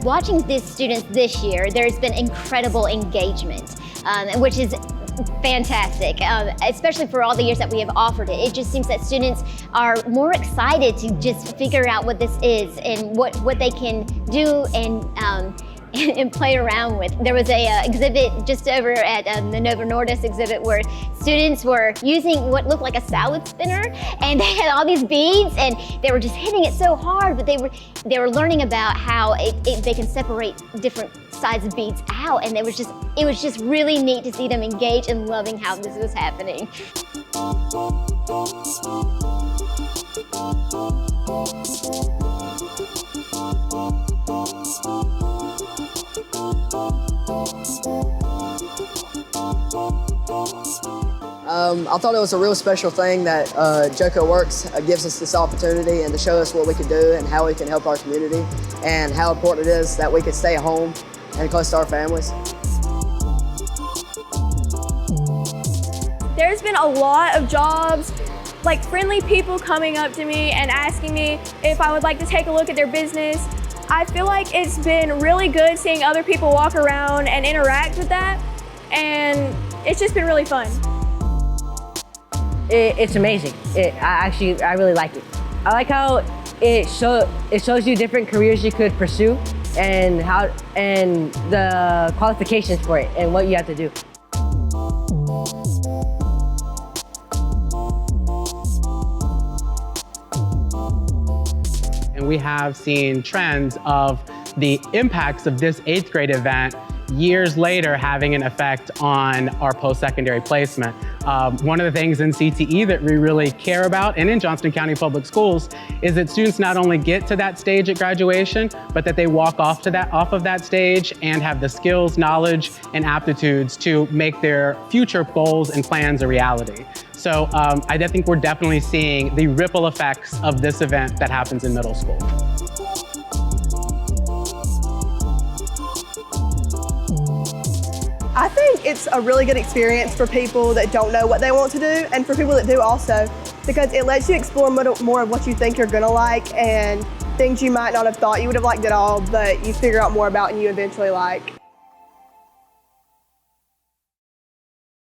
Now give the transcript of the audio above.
Watching these students this year, there's been incredible engagement, which is fantastic, especially for all the years that we have offered it. It just seems that students are more excited to just figure out what this is and what they can do and play around with. There was a exhibit just over at the Nova Nordis exhibit where students were using what looked like a salad spinner, and they had all these beads and they were just hitting it so hard, but they were learning about how they can separate different sides of beads out, and it was just really neat to see them engage and loving how this was happening. I thought it was a real special thing that Joco Works gives us this opportunity and to show us what we can do and how we can help our community and how important it is that we can stay at home and close to our families. There's been a lot of jobs, like friendly people coming up to me and asking me if I would like to take a look at their business. I feel like it's been really good seeing other people walk around and interact with that, and it's just been really fun. It's amazing. I really like it. I like how it shows you different careers you could pursue and the qualifications for it and what you have to do. And we have seen trends of the impacts of this 8th grade event years later having an effect on our post-secondary placement. One of the things in CTE that we really care about, and in Johnston County Public Schools, is that students not only get to that stage at graduation, but that they walk off of that stage and have the skills, knowledge, and aptitudes to make their future goals and plans a reality. So I think we're definitely seeing the ripple effects of this event that happens in middle school. I think it's a really good experience for people that don't know what they want to do and for people that do also, because it lets you explore more of what you think you're gonna like and things you might not have thought you would have liked at all, but you figure out more about and you eventually like.